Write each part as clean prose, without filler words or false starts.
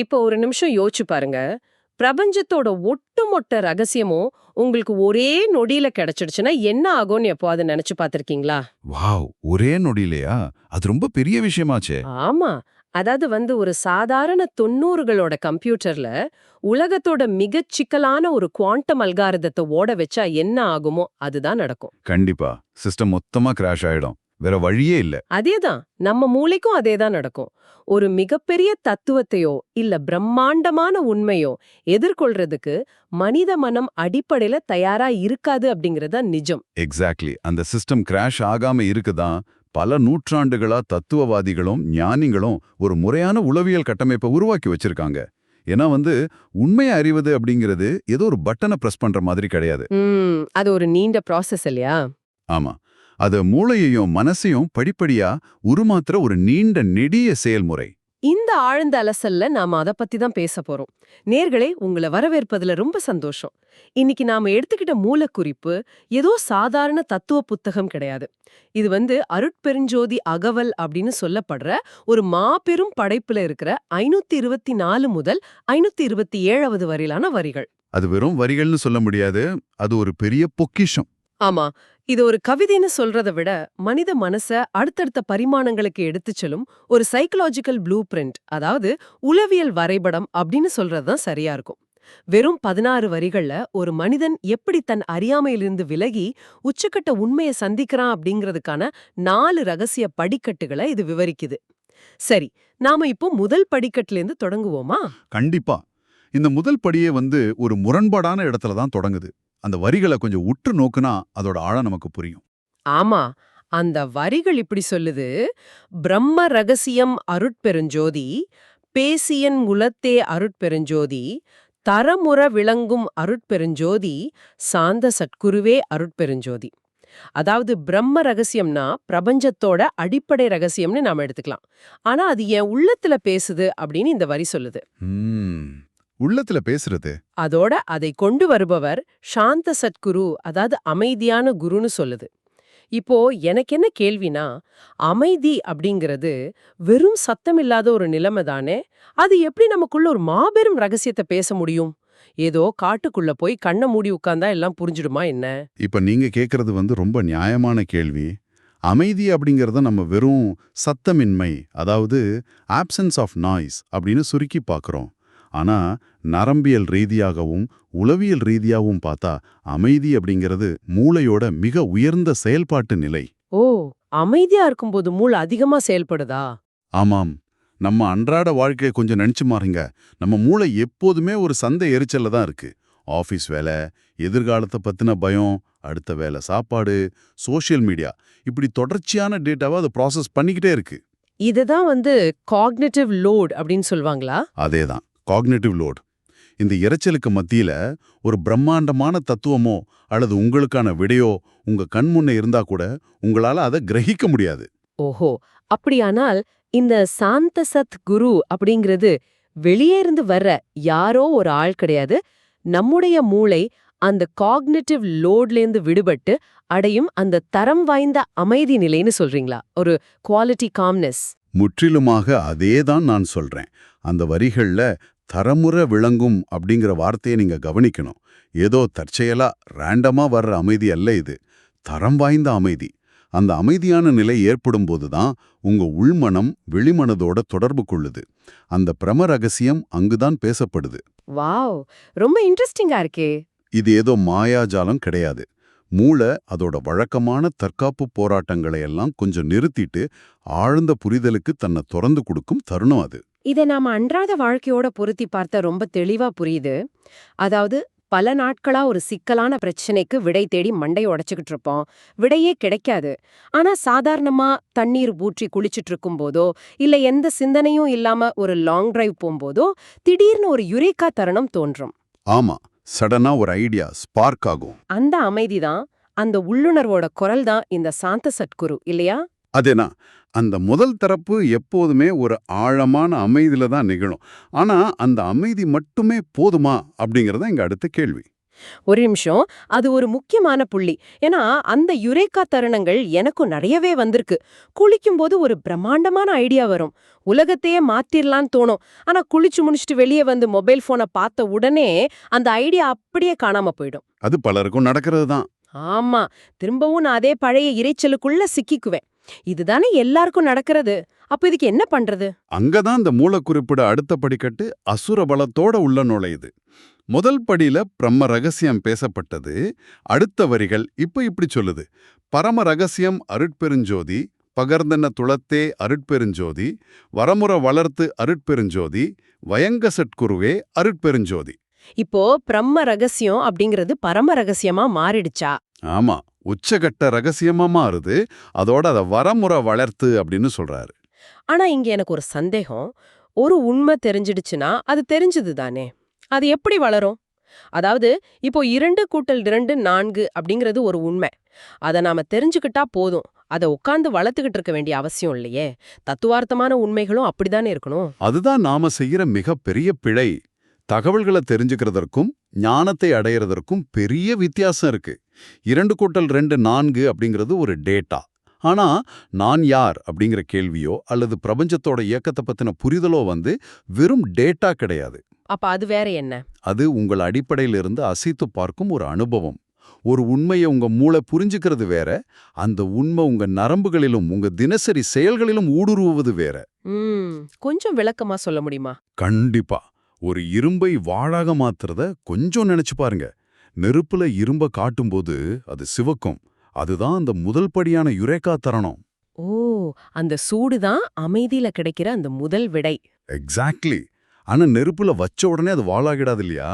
இப்போ ஒரு நிமிஷம் யோசிச்சு பாருங்க. பிரபஞ்சத்தோட ஒட்டுமொத்த ரகசியமும் உங்களுக்கு ஒரே நொடியில கிடைச்சிடுச்சுன்னா என்ன ஆகும்னு எப்போவாது நினைச்சு பார்த்திருக்கீங்களா? வாவ்! ஒரே நொடியிலயா? அது ரொம்ப பெரிய விஷயமாச்சே! ஆமா. அதாவது ஒரு சாதாரண 90களோட கம்ப்யூட்டர்ல உலகத்தோட மிகச் சிக்கலான ஒரு குவாண்டம் அல்காரிதத்தை ஓட வச்சா என்ன ஆகுமோ அதுதான் நடக்கும். கண்டிப்பா. சிஸ்டம் மொத்தமா கிராஷ் ஆயிடும். வேற வழியே இல்ல. அதேதான். நம்ம மூளைக்கும் அதேதான் நடக்கும். ஒரு மிகப்பெரிய தத்துவத்தையோ இல்ல பிரம்மாண்டமான உண்மையோ எதிர்கொள்றதுக்கு மனித மனம் அடிப்படையில தயாரா இருக்காது அப்படிங்கறது நிஜம். எக்ஸாக்ட்லி. அந்த சிஸ்டம் கிராஷ் ஆகாம இருக்குதான் பல நூற்றாண்டுகளா தத்துவவாதிகளும் ஞானிகளும் ஒரு முறையான உளவியல் கட்டமைப்பை உருவாக்கி வச்சிருக்காங்க. ஏன்னா உண்மையை அறிவது அப்படிங்கிறது ஏதோ ஒரு பட்டனை பிரஸ் பண்ற மாதிரி கிடையாது. அது ஒரு நீண்ட ப்ராசஸ் இல்லையா? ஆமா. அது மூளையையும் மனசையும் படிப்படியா உருமாத்துற ஒரு நீண்ட நெடிய செயல்முறை. இந்த ஆழ்ந்த அலசல்ல நாம அத பத்தி தான் பேச போறோம். நேர்களே, உங்களை வரவேற்பதுல ரொம்ப சந்தோஷம். இன்னைக்கு நாம எடுத்துக்கிட்ட மூலக்குறிப்பு ஏதோ சாதாரண தத்துவ புத்தகம் கிடையாது. இது அருட்பெருஞ்சோதி அகவல் அப்படின்னு சொல்லப்படுற ஒரு மாபெரும் படைப்புல இருக்கிற 524 முதல் 527வது வரையிலான வரிகள். அது வெறும் வரிகள்னு சொல்ல முடியாது. அது ஒரு பெரிய பொக்கிஷம். ஆமா. இது ஒரு கவிதைன்னு சொல்றதை விட மனித மனச அடுத்தடுத்த பரிமாணங்களுக்கு எடுத்துச் செல்லும் ஒரு சைக்கலாஜிக்கல் ப்ளூ பிரிண்ட், அதாவது உளவியல் வரைபடம் அப்படின்னு சொல்றதுதான் சரியா இருக்கும். வெறும் 16 வரிகள்ல ஒரு மனிதன் எப்படி தன் அறியாமையிலிருந்து விலகி உச்சக்கட்ட உண்மையை சந்திக்கிறான் அப்படிங்கிறதுக்கான 4 ரகசிய படிக்கட்டுகளை இது விவரிக்குது. சரி, நாம இப்போ முதல் படிக்கட்டிலேருந்து தொடங்குவோமா? கண்டிப்பா. இந்த முதல் படியே ஒரு முரண்பாடான இடத்துல தான் தொடங்குது. அந்த வரிகளை கொஞ்சம் உற்று நோக்குனா அதோட ஆழம் நமக்கு புரியும். ஆமா. அந்த வரிகள் இப்படி சொல்லுது: பிரம்ம ரகசியம் அருட்பெருஞ்சோதி, பேசியன் குலத்தே அருட்பெருஞ்சோதி, தரமுற விளங்கும் அருட்பெருஞ்சோதி, சாந்த சட்குருவே அருட்பெருஞ்சோதி. அதாவது பிரம்ம ரகசியம்னா பிரபஞ்சத்தோட அடிப்படை ரகசியம்னு நாம எடுத்துக்கலாம். ஆனா அது என் உள்ளத்துல பேசுது அப்படின்னு இந்த வரி சொல்லுது. உள்ளத்துல பேசுறது. அதோட அதை கொண்டு வருபவர் சாந்த சத்குரு, அதாவது அமைதியான குருன்னு சொல்லுது. இப்போ எனக்கு என்ன கேள்வினா, அமைதி அப்படிங்கிறது வெறும் சத்தம் இல்லாத ஒரு நிலைமை தானே? அது எப்படி நமக்குள்ள ஒரு மாபெரும் ரகசியத்தை பேச முடியும்? ஏதோ காட்டுக்குள்ள போய் கண்ணை மூடி உட்கார்ந்தா எல்லாம் புரிஞ்சிடுமா என்ன? இப்ப நீங்க கேக்குறது ரொம்ப நியாயமான கேள்வி. அமைதி அப்படிங்கறத நம்ம வெறும் சத்தமின்மை, அதாவது ஆப்சன்ஸ் ஆஃப் நாய்ஸ் அப்படின்னு சுருக்கி பார்க்கிறோம். ஆனா நரம்பியல் ரீதியாகவும் உளவியல் ரீதியாகவும் பார்த்தா அமைதி அப்படிங்கிறது மூளையோட மிக உயர்ந்த செயல்பாட்டு நிலை. ஓ, அமைதியா இருக்கும்போது மூளை அதிகமா செயல்படுதா? ஆமாம். நம்ம அன்றாட வாழ்க்கையை கொஞ்சம் நினைச்சு மாறுங்க. நம்ம மூளை எப்போதுமே ஒரு சந்தை எரிச்சல்ல தான் இருக்கு. ஆஃபீஸ் வேலை, எதிர்காலத்தை பத்தின பயம், அடுத்த வேலை சாப்பாடு, சோஷியல் மீடியா, இப்படி தொடர்ச்சியான டேட்டாவை அது ப்ராசஸ் பண்ணிக்கிட்டே இருக்கு. இதுதான் காக்னிட்டிவ் லோட் அப்படின்னு சொல்வாங்களா? அதேதான், காக்னிட்டிவ் லோட். இந்த இரைச்சலுக்கு மத்தியில ஒரு பிரம்மாண்டமான தத்துவமோ அல்லது உங்களுக்கான விடையோ உங்க கண் முன்னே இருந்தா கூட உங்களால அதை கிரகிக்க முடியாது. ஓஹோ, அப்படியானால் இந்த சாந்த சத் குரு அப்படிங்கிறது வெளியே இருந்து வர்ற யாரோ ஒரு ஆள் கிடையாது. நம்முடைய மூளை அந்த காக்னிட்டிவ் லோட்லேருந்து விடுபட்டு அடையும் அந்த தரம் வாய்ந்த அமைதி நிலைன்னு சொல்றீங்களா? ஒரு குவாலிட்டி காம்னஸ். முற்றிலுமாக அதேதான் நான் சொல்றேன். அந்த வரிகள்ல தரமுற விளங்கும் அப்படிங்கிற வார்த்தையை நீங்க கவனிக்கணும். ஏதோ தற்செயலா ரேண்டமா வர்ற அமைதி அல்ல இது. தரம் வாய்ந்த அமைதி. அந்த அமைதியான நிலை ஏற்படும் போதுதான் உங்க உள்மனம் வெளிமனதோட தொடர்பு கொள்ளுது. அந்த பிரம ரகசியம் அங்குதான் பேசப்படுது. வாவ், ரொம்ப இன்ட்ரெஸ்டிங்கா இருக்கே. இது ஏதோ மாயாஜாலம் கிடையாது. மூளை அதோட வழக்கமான தற்காப்பு போராட்டங்களை எல்லாம் கொஞ்சம் நிறுத்திட்டு ஆழ்ந்த புரிதலுக்கு தன்னை திறந்து கொடுக்கும் தருணம் அது. இதை நாம அன்றாட வாழ்க்கையோட பொருத்தி பார்த்தா ரொம்ப தெளிவா புரியுது. அதாவது பல நாட்களா ஒரு சிக்கலான பிரச்சனைக்கு விடை தேடி மண்டையை உடைச்சுக்கிட்டு இருப்போம். விடையே கிடைக்காது. ஆனா சாதாரணமா தண்ணீர் ஊற்றி குளிச்சுட்டு இருக்கும் போதோ இல்ல எந்த சிந்தனையும் இல்லாம ஒரு லாங் டிரைவ் போகும்போதோ திடீர்னு ஒரு யுரேக்கா தருணம் தோன்றும். ஆமா, சடனா ஒரு ஐடியா ஸ்பார்க் ஆகும். அந்த அமைதிதான், அந்த உள்ளுணர்வோட குரல் தான் இந்த சாந்த சத்குரு இல்லையா? அதேனா, அந்த முதல் தரப்பு எப்போதுமே ஒரு ஆழமான அமைதியில தான் நிகழும். ஆனா அந்த அமைதி மட்டுமே போதுமா அப்படிங்கறத இங்க அடுத்த கேள்வி. ஒரு நிமிஷம். அது ஒரு முக்கியமான புள்ளி. ஏன்னா, அந்த யுரேக்கா தருணங்கள் எனக்கும் நெறையவே வந்திருக்கு. குளிக்கும்போது ஒரு பிரம்மாண்டமான ஐடியா வரும். உலகத்தையே மாத்திரலான்னு தோணும். ஆனா, குளிச்சு முடிச்சுட்டு வெளிய வந்து மொபைல் ஃபோன பார்த்த உடனே, அந்த ஐடியா அப்படியே காணாம போயிடும். அது பலருக்கும் நடக்கிறது தான். ஆமா. திரும்பவும் நான் அதே பழைய இரைச்சலுக்குள்ள சிக்கிக்குவேன். இதுதானே எல்லாருக்கும் நடக்கிறது. அப்ப இதுக்கு என்ன பண்றது? அங்கதான் இந்த மூலக்குறிப்பிட அடுத்த படிக்கட்டு அசுர பலத்தோட உள்ள நுழையுது. முதல் படியில பிரம்ம ரகசியம் பேசப்பட்டது. அடுத்த வரிகள் இப்படி சொல்லுது. பரம ரகசியம் அருட்பெருஞ்சோதி, பகர்ந்தன துளத்தே அருட்பெருஞ்சோதி, வரமுற வளர்த்து அருட்பெருஞ்சோதி, வயங்க சட்குருவே அருட்பெருஞ்சோதி. இப்போ பிரம்ம ரகசியம் அப்படிங்கிறது பரம ரகசியமா மாறிடுச்சா? ஆமா, உச்சகட்ட ரகசியமா மாறுது. அதோட அத வரமுற வளர்த்து அப்படின்னு சொல்றாரு. ஆனா இங்க எனக்கு ஒரு சந்தேகம். ஒரு உண்மை தெரிஞ்சிடுச்சுன்னா அது தெரிஞ்சது தானே. அது எப்படி வளரும்? அதாவது இப்போ 2 கூட்டல் 2 4 அப்படிங்கிறது ஒரு உண்மை. அத நாம தெரிஞ்சுக்கிட்டா போதும். அத உட்கார்ந்து வளர்த்துக்கிட்டு இருக்க வேண்டிய அவசியம் இல்லையே. தத்துவார்த்தமான உண்மைகளும் அப்படிதானே இருக்கணும். அதுதான் நாம செய்யற மிகப்பெரிய பிழை. தகவல்களை தெரிஞ்சுக்கிறதற்கும் ஞானத்தை அடையிறதற்கும் பெரிய வித்தியாசம் இருக்கு. 2 கூட்டல் 2 4 அப்படிங்கிறது ஒரு டேட்டா. ஆனா நான் யார் அப்படிங்கிற கேள்வியோ அல்லது பிரபஞ்சத்தோட இயக்கத்தை பத்தின புரிதலோ வெறும் டேட்டா கிடையாது. அப்ப அது வேற என்ன? அது உங்கள் அடிப்படையிலிருந்து அசைத்து பார்க்கும் ஒரு அனுபவம். ஒரு உண்மையை உங்க மூளை புரிஞ்சுக்கிறது வேற, அந்த உண்மை உங்க நரம்புகளிலும் உங்க தினசரி செயல்களிலும் ஊடுருவுவது வேற. ம், கொஞ்சம் விளக்கமா சொல்ல முடியுமா? கண்டிப்பா. ஒரு இரும்பை வாளாக மாத்துறத கொஞ்சம் நினைச்சு பாருங்க. நெருப்புல இரும்ப காட்டும்போது அது சிவக்கும். அதுதான் அந்த முதல் படியான யுரேக்கா தருணம். ஓ, அந்த சூடுதான் அமைதியில கிடைக்கிற அந்த முதல் விடை. எக்ஸாக்ட்லி. ஆனா நெருப்புல வச்ச உடனே அது வாளாகிடாது இல்லையா?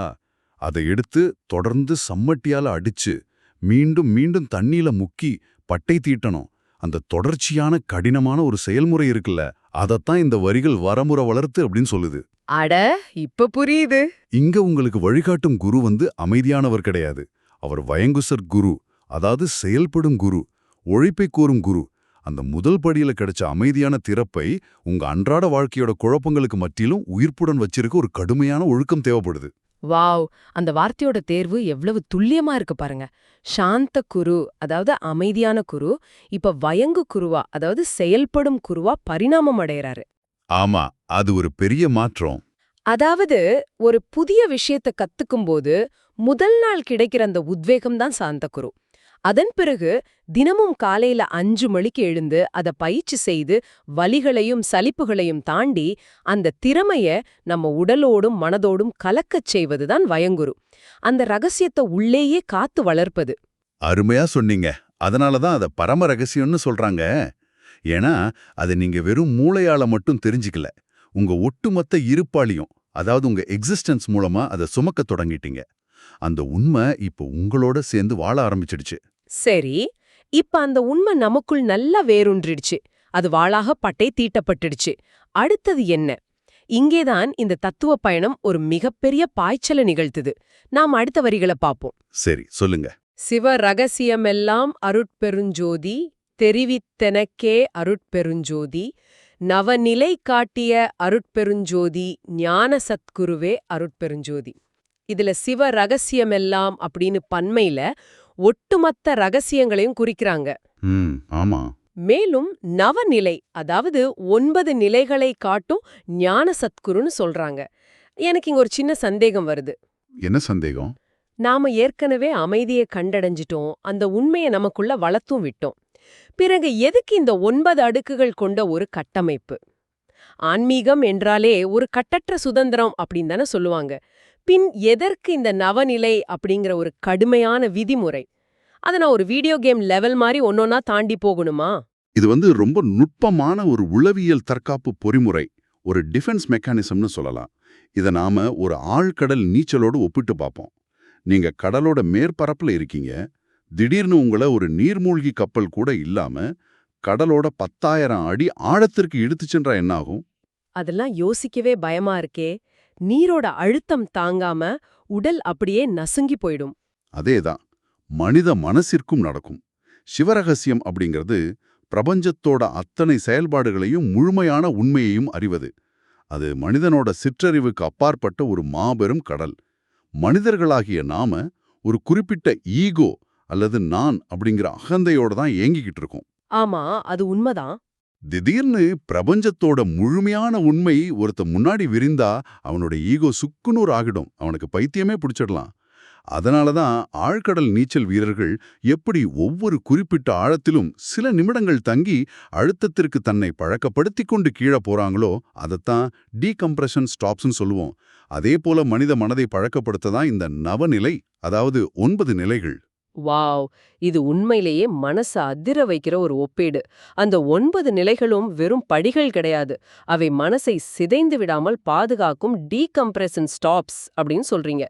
அதை எடுத்து தொடர்ந்து சம்மட்டியால அடிச்சு மீண்டும் மீண்டும் தண்ணியில முக்கி பட்டை தீட்டணும். அந்த தொடர்ச்சியான கடினமான ஒரு செயல்முறை இருக்குல்ல, அதத்தான் இந்த வரிகள் வரமுற வளர்த்து அப்படின்னு சொல்லுது. அட, இப்ப புரியுது. இங்க உங்களுக்கு வழிகாட்டும் குரு அமைதியானவர் கிடையாது. அவர் வயங்குசர் குரு, அதாவது செயல்படும் குரு, உழைப்பை கூறும் குரு. அந்த முதல் படியில கிடைச்ச அமைதியான திறப்பை உங்க அன்றாட வாழ்க்கையோட குழப்பங்களுக்கு மத்தியிலும் உயிர்ப்புடன் வச்சிருக்க ஒரு கடுமையான ஒழுக்கம் தேவைப்படுது. வாவ், அந்த வார்த்தையோட தேர்வு எவ்வளவு துல்லியமா இருக்கு பாருங்க. சாந்த குரு, அதாவது அமைதியான குரு, இப்ப வயங்கு குருவா, அதாவது செயல்படும் குருவா பரிணாமம் அடையறாரு. ஆமா, அது ஒரு பெரிய மாற்றம். அதாவது ஒரு புதிய விஷயத்த கத்துக்கும்போது முதல் நாள் கிடைக்கிற அந்த உத்வேகம் தான் சாந்த குரு. அதன் பிறகு தினமும் காலையில 5 மணிக்கு எழுந்து அத பயிற்சி செய்து வலிகளையும் சலிப்புகளையும் தாண்டி அந்த திறமைய நம்ம உடலோடும் மனதோடும் கலக்கச் செய்வதுதான் வயங்குரு. அந்த ரகசியத்தை உள்ளேயே காத்து வளர்ப்பது. அருமையா சொன்னீங்க. அதனாலதான் அத பரம ரகசியம்னு சொல்றாங்க. ஏன்னா அதை நீங்க வெறும் மூளையால மட்டும் தெரிஞ்சுக்கல, உங்க ஒட்டுமொத்த இருப்பாளியும், அதாவது உங்க எக்ஸிஸ்டன்ஸ் மூலமா அதை சுமக்க தொடங்கிட்டீங்க. அந்த உண்மை இப்போ உங்களோட சேர்ந்து வாழ ஆரம்பிச்சிடுச்சு. சரி, இப்ப அந்த உண்மை நமக்குள் நல்லா வேரூன்றிடுச்சு. அது வாளாக பட்டை தீட்டப்பட்டுடுச்சு. அடுத்தது என்ன? இங்கேதான் இந்த தத்துவ பயணம் ஒரு மிகப்பெரிய பாய்ச்சல நிகழ்த்துது. நாம் அடுத்த வரிகளை பார்ப்போம். சரி, சொல்லுங்க. சிவ ரகசியமெல்லாம் அருட்பெருஞ்சோதி, தெரிவித்தெனக்கே அருட்பெருஞ்சோதி, நவநிலை காட்டிய அருட்பெருஞ்சோதி, ஞான சத்குருவே அருட்பெருஞ்சோதி. இதுல சிவ ரகசியமெல்லாம் அப்படின்னு பன்மையில ஒட்டுமொத்த ரகசியங்களையும் குறிக்கிறாங்க. ஆமா. மேலும் நவநிலை, அதாவது 9 நிலைகளை காட்டும் ஞான சத்குருன்னு சொல்றாங்க. எனக்கு இங்க ஒரு சின்ன சந்தேகம் வருது. என்ன சந்தேகம்? நாம ஏற்கனவே அமைதியை கண்டடைஞ்சிட்டோம், அந்த உண்மையை நமக்குள்ள வளர்த்தும் விட்டோம். பிறகு எதுக்கு இந்த 9 அடுக்குகள் கொண்ட ஒரு கட்டமைப்பு? ஆன்மீகம் என்றாலே ஒரு கட்டற்ற சுதந்திரம் அப்படின்னு தானே சொல்லுவாங்க. பின் எதற்கு இந்த நவநிலை அப்படிங்கிற ஒரு கடுமையான விதிமுறை? அதை நான் ஒரு வீடியோ கேம் லெவல் மாதிரி ஒன்னொன்னா தாண்டி போகணுமா? இது ரொம்ப நுட்பமான ஒரு உளவியல் தற்காப்பு பொறிமுறை, ஒரு டிஃபென்ஸ் மெக்கானிசம்னு சொல்லலாம். இதை நாம ஒரு ஆழ்கடல் நீச்சலோடு ஒப்பிட்டு பார்ப்போம். நீங்க கடலோட மேற்பரப்புல இருக்கீங்க. திடீர்னு உங்களை ஒரு நீர்மூழ்கி கப்பல் கூட இல்லாம கடலோட 10,000 அடி ஆழத்திற்கு இழுத்து சென்றா என்ன ஆகும்? அதெல்லாம் யோசிக்கவே பயமா இருக்கே. நீரோட அழுத்தம் தாங்காம உடல் அப்படியே நசுங்கி போயிடும். அதேதான் மனித மனசிற்கும் நடக்கும். சிவரகசியம் அப்படிங்கிறது பிரபஞ்சத்தோட அத்தனை செயல்பாடுகளையும் முழுமையான உண்மையையும் அறிவது. அது மனிதனோட சிற்றறிவுக்கு அப்பாற்பட்ட ஒரு மாபெரும் கடல். மனிதர்களாகிய நாம ஒரு குறிப்பிட்ட ஈகோ அல்லது நான் அப்படிங்கிற அகந்தையோட தான் ஏங்கிக்கிட்டு இருக்கோம். ஆமா, அது உண்மைதான். திடீர்னு பிரபஞ்சத்தோட முழுமையான உண்மை முன்னாடி விரிந்தா அவனோட ஈகோ சுக்குநூறு ஆகிடும், அவனுக்கு பைத்தியமே பிடிச்சிடலாம். அதனால தான் ஆழ்கடல் நீச்சல் வீரர்கள் எப்படி ஒவ்வொரு குறிப்பிட்ட ஆழத்திலும் சில நிமிடங்கள் தங்கி அழுத்தத்திற்கு தன்னை பழக்கப்படுத்திக் கொண்டு கீழே போறாங்களோ அதைத்தான் டீகம்ப்ரெஷன் ஸ்டாப்ஸ்னு சொல்லுவோம். அதே போல மனித மனதை பழக்கப்படுத்த தான் இந்த நவநிலை, அதாவது 9 நிலைகள். வாவ்! இது உண்மையிலேயே மனச அதிர வைக்கிற ஒரு ஒப்பீடு. அந்த 9 நிலைகளும் வெறும் படிகள் கிடையாது. அவை மனசை சிதைந்து விடாமல் பாதுகாக்கும் டீகம்ப்ரெஷன் ஸ்டாப்ஸ் அப்படின்னு சொல்றீங்க.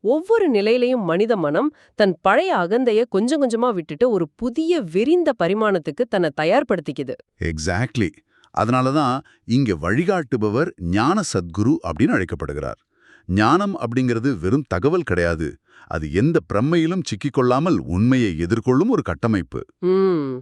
ஒவ்வொரு நிலையிலையும் மனித மனம் தன் பழைய அகந்தைய கொஞ்சம் கொஞ்சமா விட்டுட்டு ஒரு புதிய விரிந்த பரிமாணத்துக்கு தன்னை தயார்படுத்திக்குது. எக்ஸாக்ட்லி. அதனால தான் இங்க வழிகாட்டுபவர் ஞான சத்குரு அப்படின்னு அழைக்கப்படுகிறார். ஞானம் அப்படிங்கிறது வெறும் தகவல் கிடையாது, அது எந்த பிரம்மையிலும் சிக்கிக்கொள்ளாமல் உண்மையை எதிர்கொள்ளும் ஒரு கட்டமைப்பு. ம்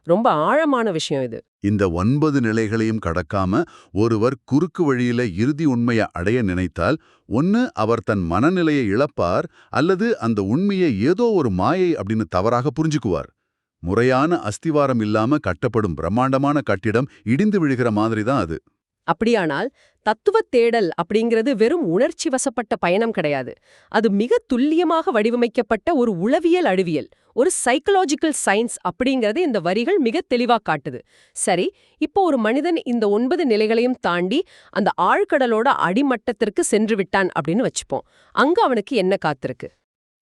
ரொம்ப ஆழமான விஷயம் இது. இந்த 9 நிலைகளையும் கடக்காம ஒருவர் குறுக்கு வழியில இறுதி உண்மையை அடைய நினைத்தால், ஒன்னு அவர் தன் மனநிலையை இழப்பார், அல்லது அந்த உண்மையை ஏதோ ஒரு மாயை அப்படின்னு தவறாக புரிஞ்சுக்குவார். முறையான அஸ்திவாரம் இல்லாம கட்டப்படும் பிரம்மாண்டமான கட்டிடம் இடிந்து விழுகிற மாதிரி தான் அது. அப்படியானால் தத்துவத் தேடல் அப்படிங்கிறது வெறும் உணர்ச்சி வசப்பட்ட பயணம் கிடையாது. அது மிக துல்லியமாக வடிவமைக்கப்பட்ட ஒரு உளவியல் அறிவியல், ஒரு சைக்கலாஜிக்கல் சயின்ஸ் அப்படிங்கறது இந்த வரிகள் மிக தெளிவா காட்டுது. சரி, இப்போ ஒரு மனிதன் இந்த 9 நிலைகளையும் தாண்டி அந்த ஆழ்கடலோட அடிமட்டத்திற்கு சென்று விட்டான் அப்படின்னு வச்சுப்போம். அங்க அவனுக்கு என்ன காத்திருக்கு?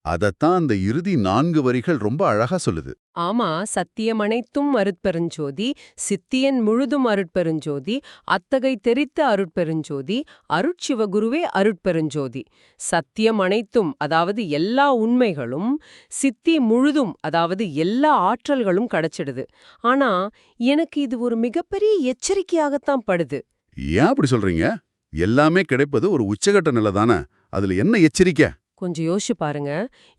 அதத்தான் அந்த இறுதி 4 வரிகள் ரொம்ப அழகா சொல்லுது. ஆமா, சத்தியமனைத்தும் அருட்பெருஞ்சோதி, சித்தியன் முழுதும் அருட்பெருஞ்சோதி, அத்தகை தெரித்த அருட்பெருஞ்சோதி, அருட்சிவகுருவே அருட்பெருஞ்சோதி. சத்தியம் அனைத்தும், அதாவது எல்லா உண்மைகளும், சித்தி முழுதும், அதாவது எல்லா ஆற்றல்களும் கிடைச்சிடுது. ஆனா எனக்கு இது ஒரு மிகப்பெரிய எச்சரிக்கையாகத்தான் படுது. ஏன் அப்படி சொல்றீங்க? எல்லாமே கிடைப்பது ஒரு உச்சகட்ட நிலை தானே, அதுல என்ன எச்சரிக்கை? கொஞ்சம் யோசிச்சு பாருங்க.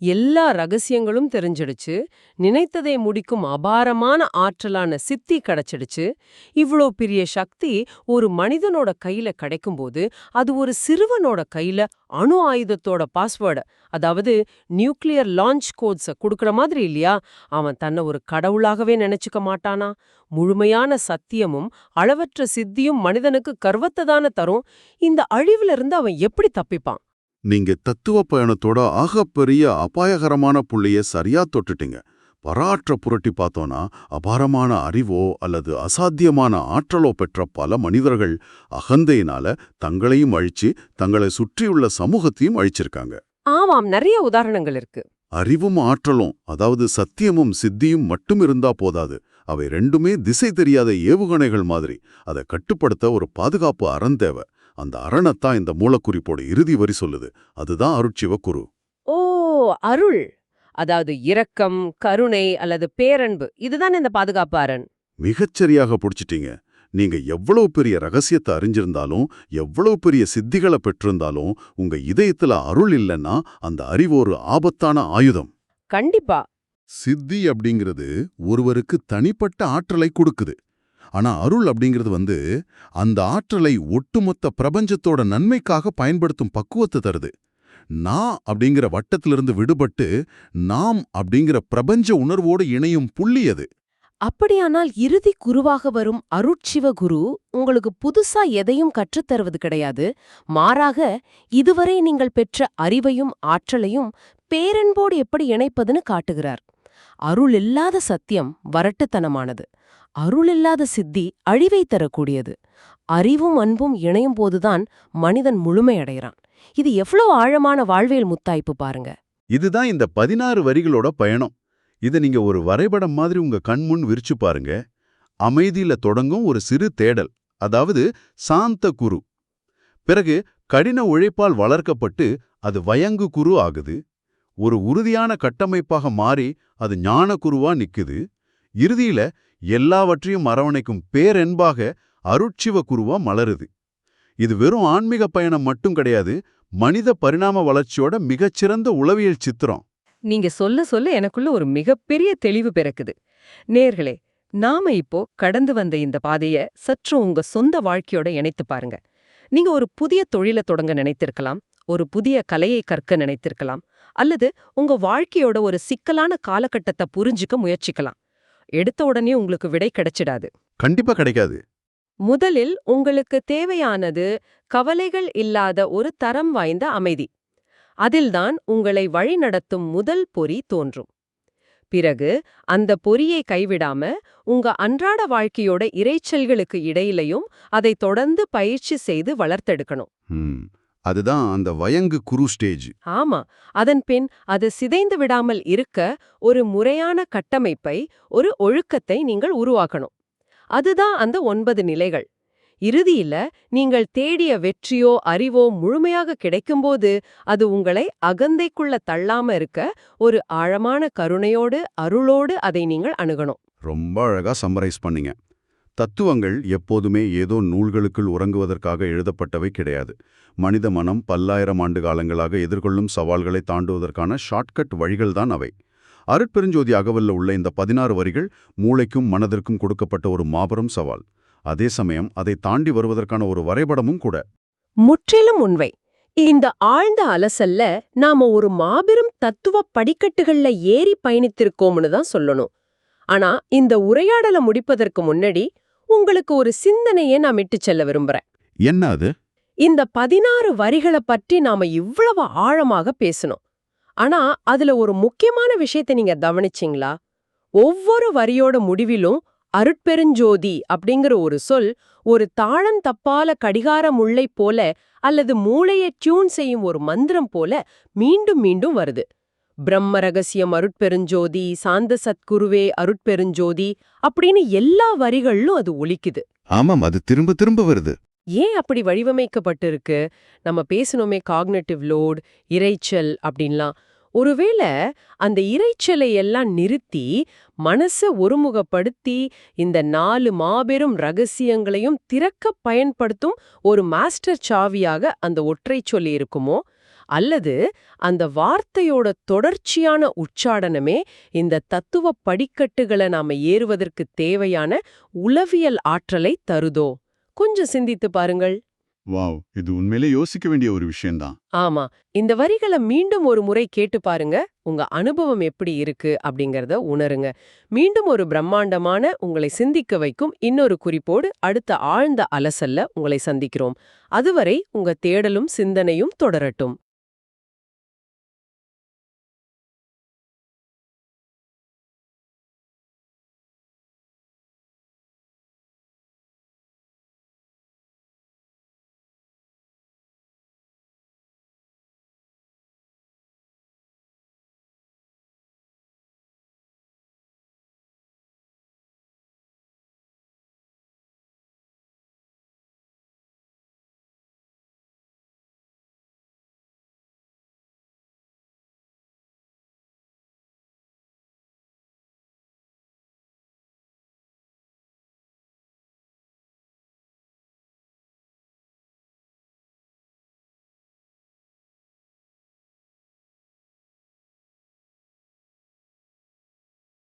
எல்லா ரகசியங்களும் தெரிஞ்சிடுச்சு, நினைத்ததை முடிக்கும் அபாரமான ஆற்றலான சித்தி கிடைச்சிடுச்சு. இவ்ளோ பெரிய சக்தி ஒரு மனிதனோட கையில கிடைக்கும்போது, அது ஒரு சிறுவனோட கையில அணு ஆயுதத்தோட பாஸ்வேர்டு, அதாவது நியூக்ளியர் லான்ச் கோட்ஸ குடுக்கற மாதிரி இல்லையா? அவன் தன்னை ஒரு கடவுளாகவே நினைச்சுக்க மாட்டானா? முழுமையான சத்தியமும் அளவற்ற சித்தியும் மனிதனுக்கு கர்வத்தை தானே தரும். இந்த அழிவுல இருந்து அவன் எப்படி தப்பிப்பான்? நீங்க தத்துவ பயணத்தோட ஆகப்பெரிய அபாயகரமான புள்ளிய சரியா தொட்டுட்டீங்க. பராற்ற புரட்டி பார்த்தோன்னா, அபாரமான அறிவோ அல்லது அசாத்தியமான ஆற்றலோ பெற்ற பல மனிதர்கள் அகந்தையினால தங்களையும் அழிச்சு தங்களை சுற்றியுள்ள சமூகத்தையும் அழிச்சிருக்காங்க. ஆமாம், நிறைய உதாரணங்கள் இருக்கு. அறிவும் ஆற்றலும், அதாவது சத்தியமும் சித்தியும் மட்டும் இருந்தா போதாது. அவை ரெண்டுமே திசை தெரியாத ஏவுகணைகள் மாதிரி. அதை கட்டுப்படுத்த ஒரு பாதுகாப்பு அரண் தேவை. அந்த அரணத்தான் இந்த மூலக்குறிப்போட இறுதி வரி சொல்லுது. அதுதான் அருட்சிவகுரு. ஓ, அருள், அதாவது இரக்கம், கருணை அல்லது பேரன்பு, இதுதான் இந்த பாதுகாப்பு அரண். மிகச்சரியாக புடிச்சிட்டீங்க. நீங்க எவ்வளவு பெரிய ரகசியத்தை அறிஞ்சிருந்தாலும், எவ்வளவு பெரிய சித்திகளை பெற்றிருந்தாலும், உங்க இதயத்துல அருள் இல்லைன்னா அந்த அறிவு ஒரு ஆபத்தான ஆயுதம். கண்டிப்பா. சித்தி அப்படிங்கிறது ஒருவருக்கு தனிப்பட்ட ஆற்றலை கொடுக்குது. ஆனா அருள் அப்படிங்கிறது அந்த ஆற்றலை ஒட்டுமொத்த பிரபஞ்சத்தோட நன்மைக்காக பயன்படுத்தும் பக்குவத்தை தருது. நான் அப்படிங்கிற வட்டத்திலிருந்து விடுபட்டு நாம் அப்படிங்கிற பிரபஞ்ச உணர்வோடு இணையும் புள்ளி அது. அப்படியானால் இறுதி குருவாக வரும் அருட்சிவகுரு உங்களுக்கு புதுசா எதையும் கற்றுத்தருவது கிடையாது. மாறாக இதுவரை நீங்கள் பெற்ற அறிவையும் ஆற்றலையும் பேரன்போடு எப்படி இணைப்பதுன்னு காட்டுகிறார். அருள் இல்லாத சத்தியம் வரட்டுத்தனமானது. அருள் இல்லாத சித்தி அழிவை தரக்கூடியது. அறிவும் அன்பும் இணையும் போதுதான் மனிதன் முழுமையடைகிறான். இது எவ்வளவு ஆழமான வாழ்வியல் முத்தாய்ப்பு பாருங்க. இதுதான் இந்த 16 வரிகளோட பயணம். இதை நீங்க ஒரு வரைபடம் மாதிரி உங்க கண்முன் விரிச்சு பாருங்க. அமைதியில தொடங்கும் ஒரு சிறு தேடல், அதாவது சாந்த குரு. பிறகு கடின உழைப்பால் வளர்க்கப்பட்டு அது வயங்கு குரு ஆகுது. ஒரு உறுதியான கட்டமைப்பாக மாறி அது ஞான குருவா நிக்குது. இறுதியில எல்லாவற்றையும் அரவணைக்கும் பேரென்பாக அருட்சிவ குருவா மலருது. இது வெறும் ஆன்மீக பயணம் மட்டும் கிடையாது, மனித பரிணாம வளர்ச்சியோட மிகச்சிறந்த உளவியல் சித்திரம். நீங்க சொல்ல சொல்ல எனக்குள்ள ஒரு மிகப்பெரிய தெளிவு பிறக்குது. நேர்களே, நாம இப்போ கடந்து வந்த இந்த பாதைய சற்று உங்க சொந்த வாழ்க்கையோட இணைத்து பாருங்க. நீங்க ஒரு புதிய தொழில தொடங்க நினைத்திருக்கலாம், ஒரு புதிய கலையை கற்க நினைத்திருக்கலாம், அல்லது உங்க வாழ்க்கையோட ஒரு சிக்கலான காலகட்டத்தை புரிஞ்சுக்க முயற்சிக்கலாம். எடுத்த உடனே உங்களுக்கு விடை கிடைச்சிடாது. கண்டிப்பா கிடைக்காது. முதலில் உங்களுக்கு தேவையானது கவலைகள் இல்லாத ஒரு தரம் வாய்ந்த அமைதி. அதில்தான் உங்களை வழிநடத்தும் முதல் பொறி தோன்றும். பிறகு அந்த பொறியை கைவிடாம உங்க அன்றாட வாழ்க்கையோட இரைச்சல்களுக்கு இடையிலையும் அதை தொடர்ந்து பயிற்சி செய்து வளர்த்தெடுக்கணும். ம். அதுதான் அந்த வயங்கு குரு ஸ்டேஜ். ஆமா. அதன் பின் அது சிதைந்து விடாமல் இருக்க ஒரு முறையான கட்டமைப்பை, ஒரு ஒழுக்கத்தை நீங்கள் உருவாக்கணும். அதுதான் அந்த 9 நிலைகள். இறுதியில நீங்கள் தேடிய வெற்றியோ அறிவோ முழுமையாக கிடைக்கும்போது அது உங்களை அகந்தைக்குள்ள தள்ளாம இருக்க ஒரு ஆழமான கருணையோடு அருளோடு அதை நீங்கள் அணுகணும். ரொம்ப அழகா சம்மரைஸ் பண்ணீங்க. தத்துவங்கள் எப்போதுமே ஏதோ நூல்களுக்குள் உறங்குவதற்காக எழுதப்பட்டவை கிடையாது. மனித மனம் பல்லாயிரம் ஆண்டு காலங்களாக எதிர்கொள்ளும் சவால்களை தாண்டுவதற்கான ஷார்ட்கட் வழிகள்தான் அவை. அருட்பெருஞ்சோதி அகவல்ல உள்ள இந்த 16 வரிகள் மூளைக்கும் மனதிற்கும் கொடுக்கப்பட்ட ஒரு மாபெரும் சவால். அதே சமயம் அதை தாண்டி வருவதற்கான ஒரு வரைபடமும் கூட. முற்றிலும் உண்மை. இந்த ஆழ்ந்த அலசல்ல நாம ஒரு மாபெரும் தத்துவ படிக்கட்டுகள்ல ஏறி பயணித்திருக்கோம்னு தான் சொல்லணும். ஆனா இந்த உரையாடலை முடிப்பதற்கு முன்னாடி உங்களுக்கு ஒரு சிந்தனையை நான் இட்டுச் செல்ல விரும்புறேன். என்ன அது? இந்த 16 வரிகளை பற்றி நாம இவ்வளவு ஆழமாக பேசணும். ஆனா அதுல ஒரு முக்கியமான விஷயத்தை நீங்க கவனிச்சீங்களா? ஒவ்வொரு வரியோட முடிவிலும் அருட்பெருஞ்சோதி அப்படிங்கிற ஒரு சொல் ஒரு தாளந்தப்பால கடிகார முள்ளை போல அல்லது மூளையை டியூன் செய்யும் ஒரு மந்திரம் போல மீண்டும் மீண்டும் வருது. பிரம்ம ரகசியம் அருட்பெருஞ்சோதி, சாந்த சத்குருவே அருட்பெருஞ்சோதி அப்படின்னு எல்லா வரிகளிலும் அது ஒலிக்குது. ஆமாம், அது திரும்ப திரும்ப வருது. ஏன் அப்படி வடிவமைக்கப்பட்டிருக்கு? நம்ம பேசணுமே காக்னிட்டிவ் லோட், இரைச்சல் அப்படின்லாம். ஒருவேளை அந்த இரைச்சலை எல்லாம் நிறுத்தி மனசை ஒருமுகப்படுத்தி இந்த 4 மாபெரும் ரகசியங்களையும் திறக்க பயன்படுத்தும் ஒரு மாஸ்டர் சாவியாக அந்த ஒற்றை சொல்லி இருக்குமோ? அல்லது அந்த வார்த்தையோட தொடர்ச்சியான உச்சாடனமே இந்த தத்துவ படிக்கட்டுகளை நாம ஏறுவதற்கு தேவையான உளவியல் ஆற்றலை தருதோ? கொஞ்சம் சிந்தித்து பாருங்கள். வாவ், இது உண்மையிலே யோசிக்க வேண்டிய ஒரு விஷயம்தான். ஆமா, இந்த வரிகளை மீண்டும் ஒரு முறை கேட்டு பாருங்க. உங்க அனுபவம் எப்படி இருக்கு அப்படிங்கறத உணருங்க. மீண்டும் ஒரு பிரம்மாண்டமான உங்களை சிந்திக்க வைக்கும் இன்னொரு குறிப்போடு அடுத்த ஆழ்ந்த அலசல்ல உங்களை சந்திக்கிறோம். அதுவரை உங்க தேடலும் சிந்தனையும் தொடரட்டும்.